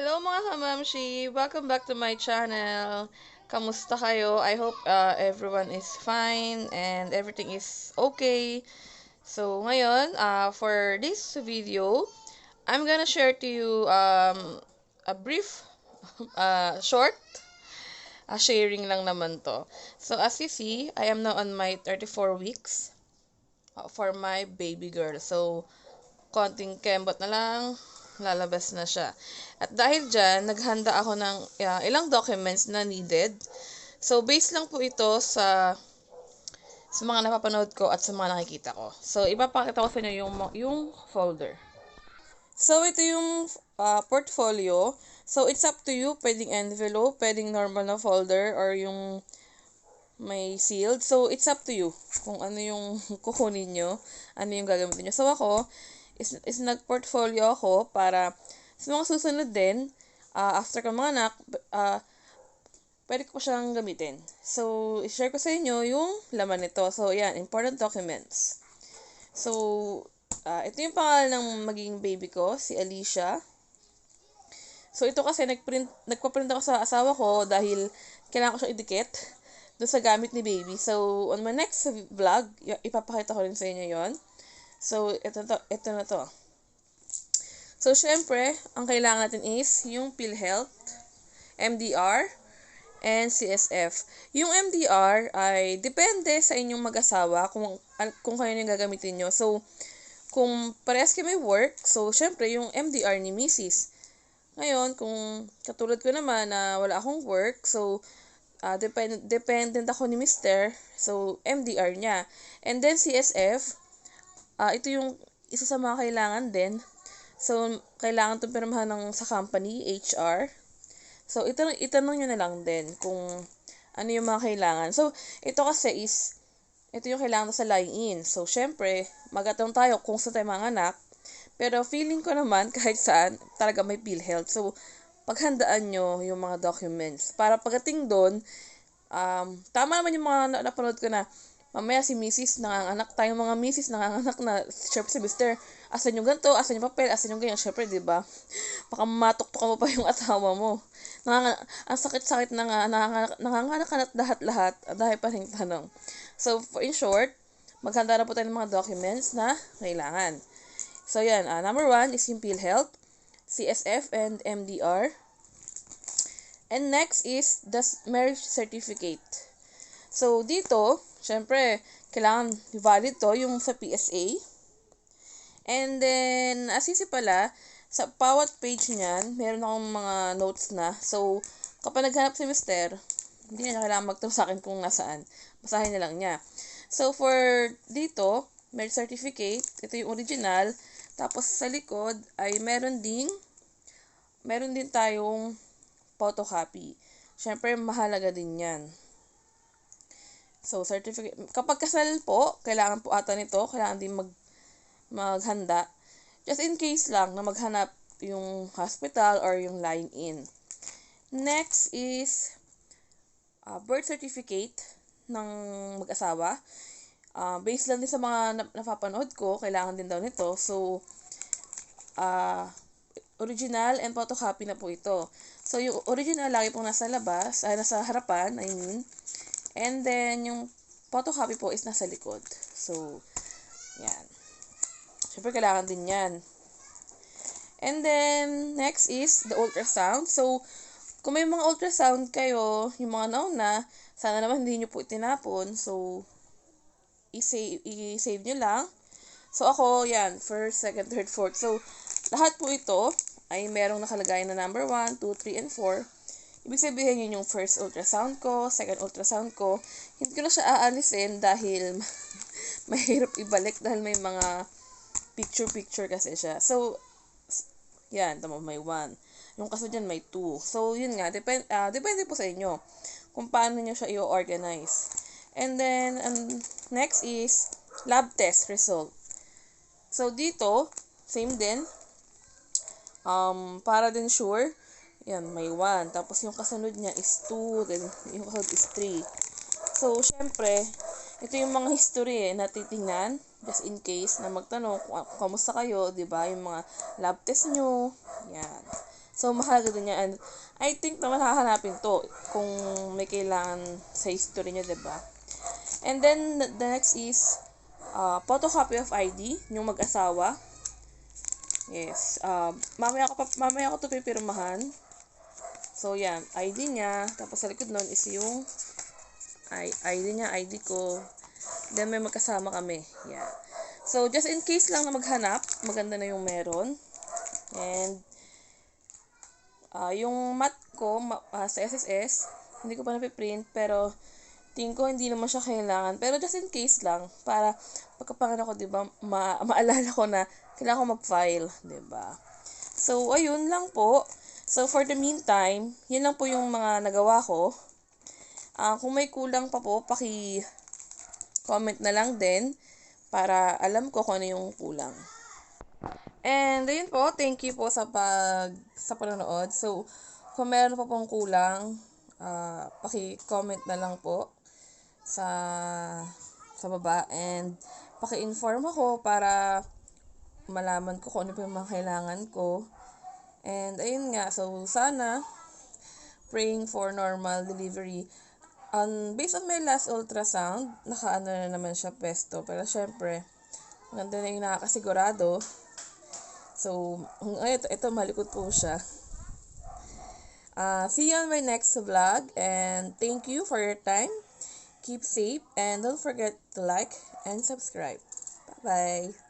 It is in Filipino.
Hello mga kamamshi! Welcome back to my channel. Kamusta kayo? I hope everyone is fine and everything is okay. So ngayon, for this video, I'm gonna share to you a brief, short sharing lang naman to. So as you see, I am now on my 34 weeks for my baby girl. So konting kembot na lang, lalabas na siya. At dahil dyan, naghanda ako ng ilang documents na needed. So, based lang po ito sa mga napapanood ko at sa mga nakikita ko. So, ipapakita ko sa inyo yung folder. So, ito yung portfolio. So, it's up to you. Pwedeng envelope, pwedeng normal na folder, or yung may sealed. So, it's up to you kung ano yung kukunin nyo, ano yung gagamitin nyo. So, ako, is nag-portfolio ako para sa mga susunod din, after ka mga anak, pwede ko pa siyang gamitin. So, i-share ko sa inyo yung laman nito. So, yan, important documents. So, ito yung pangalan ng magiging baby ko, si Alicia. So, ito kasi nagpa-print ako sa asawa ko dahil kailangan ko siyang idikit doon sa gamit ni baby. So, on my next vlog, ipapakita ko rin sa inyo yon. So, ito na to. So, syempre, ang kailangan natin is yung PhilHealth, MDR, and CSF. Yung MDR ay depende sa inyong mag-asawa kung kayo yung gagamitin nyo. So, kung parehas kayo may work, so, syempre, yung MDR ni Mrs. Ngayon, kung katulad ko naman na wala akong work, so, dependent ako ni Mr. So, MDR niya. And then, CSF, ito yung isa sa mga kailangan din. So, kailangan itong pirmahan sa company, HR. So, itanong nyo na lang din kung ano yung mga kailangan. So, ito kasi ito yung kailangan sa line-in. So, syempre, magatanong tayo kung saan tayo mga anak. Pero, feeling ko naman, kahit saan, talaga may PhilHealth. So, paghandaan nyo yung mga documents. Para pagdating doon, tama naman yung mga napanood ko na, mamaya si Mrs. nanganganak, tayong mga Mrs. nanganganak na, syempre si Mr. Asan yung ganito, asan yung papel, asan yung ganyan, syempre, di ba? Baka matuktok mo pa yung asawa mo. Ang sakit-sakit na nga, nanganganak ka na lahat-lahat, dahil pa rin tanong. So, in short, maghanda na po tayo ng mga documents na kailangan. So, yan, number 1 is yung PhilHealth, CSF, and MDR. And next is the marriage certificate. So, dito, syempre, kailangan valid to yung sa PSA. And then, asisi pala, sa bawat page niyan, meron akong mga notes na. So, kapag naghanap si Mr., hindi niya kailangan magtanong sa akin kung nasaan. Basahin na lang niya. So, for dito, marriage certificate, ito yung original. Tapos, sa likod, ay meron din tayong photocopy. Syempre, mahalaga din yan. So, certificate. Kapag kasal po, kailangan po ata nito, kailangan din maghanda. Just in case lang na maghanap yung hospital or yung line-in. Next is birth certificate ng mag-asawa. Based lang din sa mga napapanood ko, kailangan din daw nito. So, original and photocopy na po ito. So, yung original lagi pong nasa labas, nasa harapan, I mean. And then, yung photocopy po is nasa likod. So, yan. Siyempre, kailangan din yan. And then, next is the ultrasound. So, kung may mga ultrasound kayo, yung mga nauna, sana naman hindi nyo po itinapon. So, i-save nyo lang. So, ako, yan, first, second, third, fourth. So, lahat po ito ay merong nakalagay na number 1, 2, 3, and 4. Ibig sabihin yun yung first ultrasound ko, second ultrasound ko. Hindi ko na siya aalisin dahil mahirap ibalik dahil may mga picture kasi siya. So, yan, tama, may 1. Yung kaso dyan may 2. So, yun nga, depende po sa inyo kung paano nyo siya i-organize. And then, next is lab test result. So, dito, same din. Para din sure, yan, may 1. Tapos, yung kasunod niya is 2. Then, yung kasunod is 3. So, syempre, ito yung mga history na titingnan. Just in case na magtanong kung kamusta kayo, di ba? Yung mga lab test nyo. Yan. So, mahalaga din yan. And I think naman hahanapin to kung may kailangan sa history niya, diba? And then, the next is photocopy of ID, yung mag-asawa. Yes. Mamaya ko to pipirmahan. So, yan. ID niya. Tapos, sa likod nun is yung ID niya, ID ko. Then, may magkasama kami. Yan. So, just in case lang na maghanap, maganda na yung meron. And, yung mat ko sa SSS, hindi ko pa napiprint, pero tingin ko hindi naman siya kailangan. Pero just in case lang, para pagkapanganak ko, diba, maalala ko na kailangan ko mag-file, diba? So, ayun lang po. So, for the meantime, yun lang po yung mga nagawa ko. Kung may kulang pa po, paki-comment na lang din para alam ko kung ano yung kulang. And ayun po, thank you po sa panonood. So, kung meron pa pong kulang, paki-comment na lang po sa baba, and paki-inform ako para malaman ko kung ano pa yung mga kailangan ko. And ayun nga, so sana praying for normal delivery. Based on my last ultrasound, nakaano na naman siya pesto, pero syempre maganda na yung nakakasigurado. So, ito malikot po siya. See you on my next vlog, and thank you for your time. Keep safe, and don't forget to like and subscribe. Bye-bye.